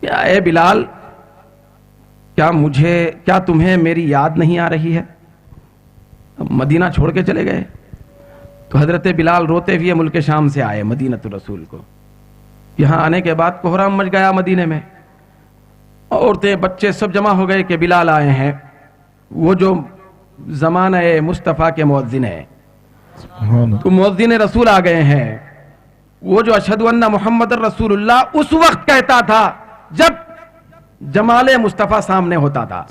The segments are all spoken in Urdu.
کہ اے بلال کیا تمہیں میری یاد نہیں آ رہی ہے؟ مدینہ چھوڑ کے چلے گئے تو حضرت بلال روتے ہوئے ملک شام سے آئے مدینہ الرسول کو. یہاں آنے کے بعد کوہرام مچ گیا مدینے میں. عورتیں بچے سب جمع ہو گئے کہ بلال آئے ہیں، وہ جو زمانہ مصطفیٰ کے مؤذن ہے، تو مؤذن رسول آ گئے ہیں. وہ جو اشہد ان محمد رسول اللہ اس وقت کہتا تھا جب جمال مصطفیٰ سامنے ہوتا تھا.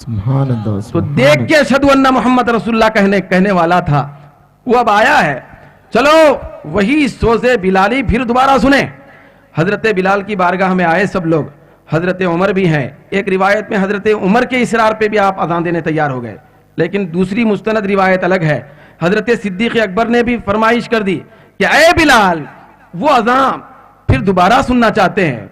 تو دیکھ کے اشہد ان محمد رسول اللہ کہنے والا تھا، وہ اب آیا ہے. چلو وہی سوزے بلالی پھر دوبارہ سنیں. حضرت بلال کی بارگاہ میں آئے سب لوگ. حضرت عمر بھی ہیں. ایک روایت میں حضرت عمر کے اصرار پہ بھی آپ اذان دینے تیار ہو گئے، لیکن دوسری مستند روایت الگ ہے. حضرت صدیق اکبر نے بھی فرمائش کر دی کہ اے بلال، وہ اذان پھر دوبارہ سننا چاہتے ہیں،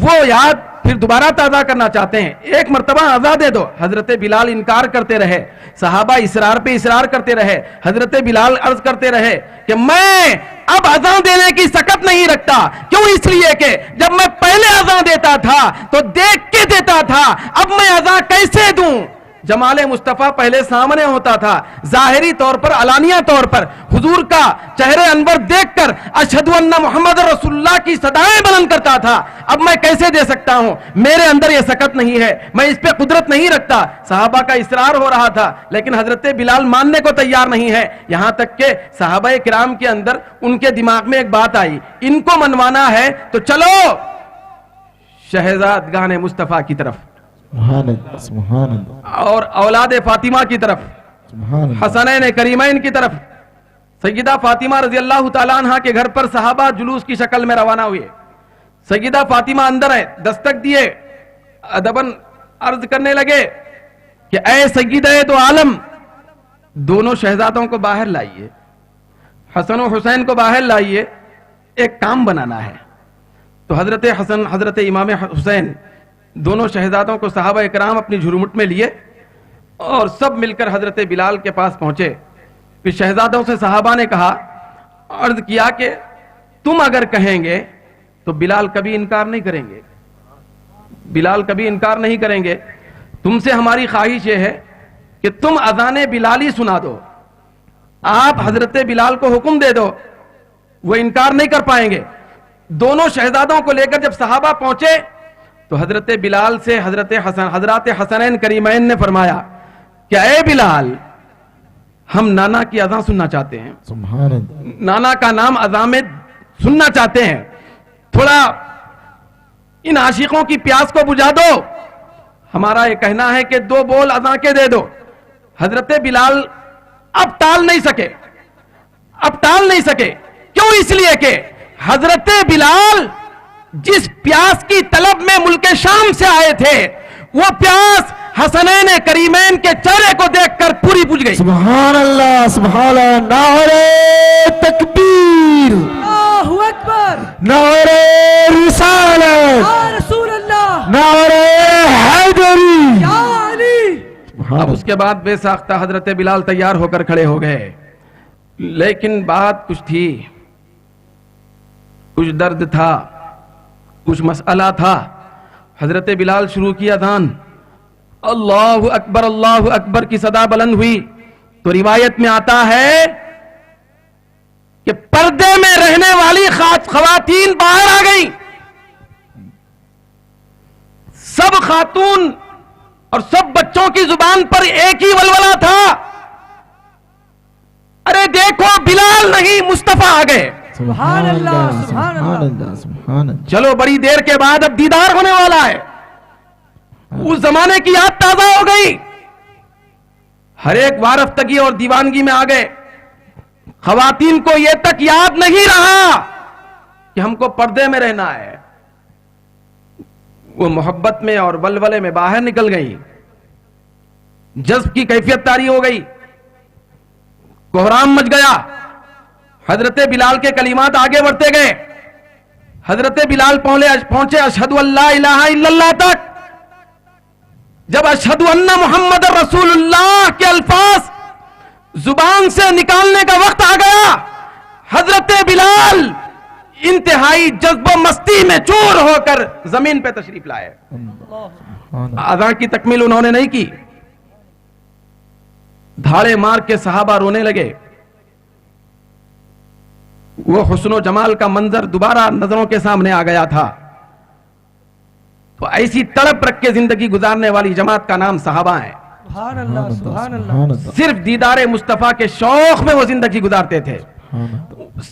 وہ یاد پھر دوبارہ تازہ کرنا چاہتے ہیں، ایک مرتبہ اذان دے دو. حضرت بلال انکار کرتے رہے، صحابہ اصرار پہ اصرار کرتے رہے. حضرت بلال عرض کرتے رہے کہ میں اب اذان دینے کی سکت نہیں رکھتا. کیوں؟ اس لیے کہ جب میں پہلے اذان دیتا تھا تو دیکھ کے دیتا تھا، اب میں اذان کیسے دوں؟ جمال مصطفیٰ پہلے سامنے ہوتا تھا، ظاہری طور پر علانیہ طور پر حضور کا چہرے انور دیکھ کر اشہد ان محمد رسول اللہ کی صدائیں بلند کرتا تھا. اب میں کیسے دے سکتا ہوں؟ میرے اندر یہ سکت نہیں ہے، میں اس پہ قدرت نہیں رکھتا. صحابہ کا اصرار ہو رہا تھا لیکن حضرت بلال ماننے کو تیار نہیں ہے. یہاں تک کہ صحابہ کرام کے اندر ان کے دماغ میں ایک بات آئی، ان کو منوانا ہے تو چلو شہزادگان مصطفیٰ کی طرف اور اولاد فاطمہ کی طرف، حسنین کریمین کی طرف. سیدہ فاطمہ رضی اللہ تعالیٰ عنہ کے گھر پر صحابہ جلوس کی شکل میں روانہ ہوئے. سیدہ فاطمہ اندر ہے، دستک دیے، ادباً عرض کرنے لگے کہ اے سیدہ دو عالم، دونوں شہزادوں کو باہر لائیے، حسن و حسین کو باہر لائیے، ایک کام بنانا ہے. تو حضرت حسن، حضرت امام حسین، دونوں شہزادوں کو صحابہ اکرام اپنی جھرمٹ میں لیے اور سب مل کر حضرت بلال کے پاس پہنچے. پھر شہزادوں سے صحابہ نے کہا، عرض کیا کہ تم اگر کہیں گے تو بلال کبھی انکار نہیں کریں گے، بلال کبھی انکار نہیں کریں گے. تم سے ہماری خواہش یہ ہے کہ تم اذان بلالی سنا دو، آپ حضرت بلال کو حکم دے دو، وہ انکار نہیں کر پائیں گے. دونوں شہزادوں کو لے کر جب صحابہ پہنچے تو حضرت بلال سے حضرت حسنین کریمین نے فرمایا کہ اے بلال، ہم نانا کی اذان سننا چاہتے ہیں، نانا کا نام اذان میں سننا چاہتے ہیں، تھوڑا ان عاشقوں کی پیاس کو بجھا دو. ہمارا یہ کہنا ہے کہ 2 بول اذان کے دے دو. حضرت بلال اب ٹال نہیں سکے. کیوں؟ اس لیے کہ حضرت بلال جس پیاس کی طلب میں ملک شام سے آئے تھے، وہ پیاس حسنین کریمین کے چہرے کو دیکھ کر پوری بجھ گئی. سبحان اللہ، سبحان اللہ، نعرہ تکبیر، اللہ اکبر، نعرہ رسالت، یا رسول اللہ، نعرہ حیدری، یا علی. اب اس کے بعد بے ساختہ حضرت بلال تیار ہو کر کھڑے ہو گئے. لیکن بات کچھ تھی، کچھ درد تھا، کچھ مسئلہ تھا. حضرت بلال شروع کی اذان، اللہ اکبر کی صدا بلند ہوئی تو روایت میں آتا ہے کہ پردے میں رہنے والی خواتین باہر آ گئیں. سب خاتون اور سب بچوں کی زبان پر ایک ہی ولولہ تھا، ارے دیکھو بلال نہیں، مصطفیٰ آ گئے. سبحان اللہ، سبحان اللہ، سبحان اللہ. چلو بڑی دیر کے بعد اب دیدار ہونے والا ہے. اس زمانے کی یاد تازہ ہو گئی، ہر ایک وارفتگی اور دیوانگی میں آ گئے. خواتین کو یہ تک یاد نہیں رہا کہ ہم کو پردے میں رہنا ہے. وہ محبت میں اور ولولے میں باہر نکل گئی، جذب کی کیفیت طاری ہو گئی، کوہرام مچ گیا. حضرت بلال کے کلمات آگے بڑھتے گئے. حضرت بلال پہنچے اشہد ان لا الہ الا اللہ تک. جب اشہد ان محمد رسول اللہ کے الفاظ زبان سے نکالنے کا وقت آ گیا، حضرت بلال انتہائی جذب و مستی میں چور ہو کر زمین پہ تشریف لائے. اذان کی تکمیل انہوں نے نہیں کی, دھاڑے مار کے صحابہ رونے لگے. وہ حسن و جمال کا منظر دوبارہ نظروں کے سامنے آ گیا تھا. تو ایسی تڑپ رکھ کے زندگی گزارنے والی جماعت کا نام صحابہ ہے. سبحان اللہ سبحان اللہ. صرف دیدار مصطفیٰ کے شوق میں وہ زندگی گزارتے تھے.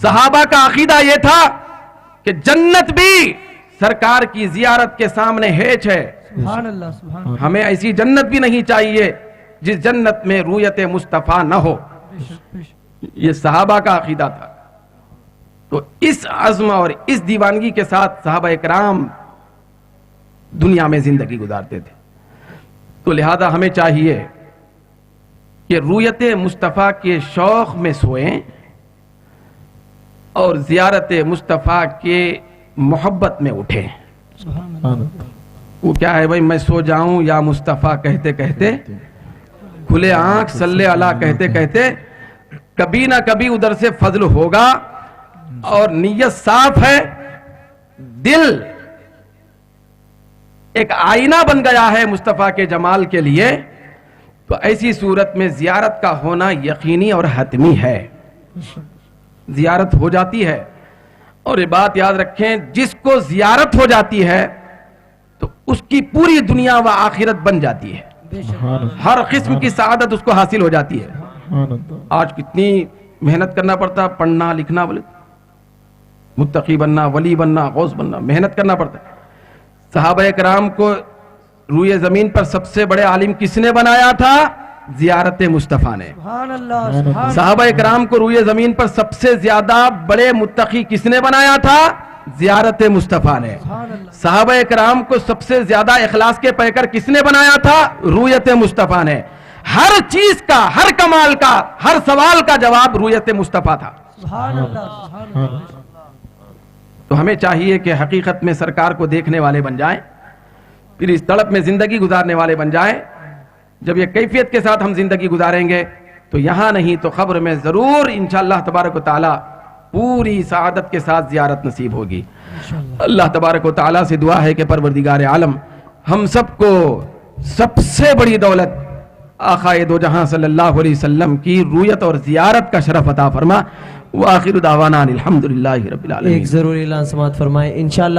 صحابہ کا عقیدہ یہ تھا کہ جنت بھی سرکار کی زیارت کے سامنے ہیچ ہے. سبحان اللہ سبحان اللہ. ہمیں ایسی جنت بھی نہیں چاہیے جس جنت میں رویت مصطفیٰ نہ ہو. یہ صحابہ کا عقیدہ تھا. تو اس عزم اور اس دیوانگی کے ساتھ صحابہ اکرام دنیا میں زندگی گزارتے تھے. تو لہذا ہمیں چاہیے کہ رویت مصطفیٰ کے شوق میں سوئیں اور زیارت مصطفیٰ کے محبت میں اٹھیں. وہ کیا ہے بھائی, میں سو جاؤں یا مصطفیٰ کہتے کہتے, کھلے آنکھ صلی اللہ کہتے کہتے, کبھی نہ کبھی ادھر سے فضل ہوگا. اور نیت صاف ہے, دل ایک آئینہ بن گیا ہے مصطفیٰ کے جمال کے لیے, تو ایسی صورت میں زیارت کا ہونا یقینی اور حتمی ہے. زیارت ہو جاتی ہے. اور یہ بات یاد رکھیں, جس کو زیارت ہو جاتی ہے تو اس کی پوری دنیا و آخرت بن جاتی ہے. ہر قسم کی سعادت اس کو حاصل ہو جاتی ہے. آج کتنی محنت کرنا پڑتا, پڑھنا لکھنا, بولے متقی بننا, ولی بننا, غوث بننا, محنت کرنا پڑتا ہے. صحابہ کرام کو روئے زمین پر سب سے بڑے عالم کس نے بنایا تھا؟ زیارت مصطفیٰ نے. سبحان اللہ سبحان اللہ. صحابہ کرام کو روئے زمین پر سب سے زیادہ بڑے متقی کس نے بنایا تھا؟ زیارت مصطفیٰ نے. صحابہ کرام کو سب سے زیادہ اخلاص کے پیکر کس نے بنایا تھا؟ رویت مصطفیٰ نے. ہر چیز کا, ہر کمال کا, ہر سوال کا جواب رویت مصطفیٰ تھا. سبحان اللہ سبحان اللہ. تو ہمیں چاہیے کہ حقیقت میں سرکار کو دیکھنے والے بن جائیں, پھر اس تڑپ میں زندگی گزارنے والے بن جائیں. جب یہ کیفیت کے ساتھ ہم زندگی گزاریں گے تو یہاں نہیں تو قبر میں ضرور انشاءاللہ تبارک و تعالی پوری سعادت کے ساتھ زیارت نصیب ہوگی. اللہ تبارک و تعالی سے دعا ہے کہ پروردگار عالم ہم سب کو سب سے بڑی دولت آقا دو جہاں صلی اللہ علیہ وسلم کی رویت اور زیارت کا شرف عطا فرما. وآخر دعوانا الحمدللہ رب العالمین. ایک ضروری اعلان سماعت فرمائیں. انشاءاللہ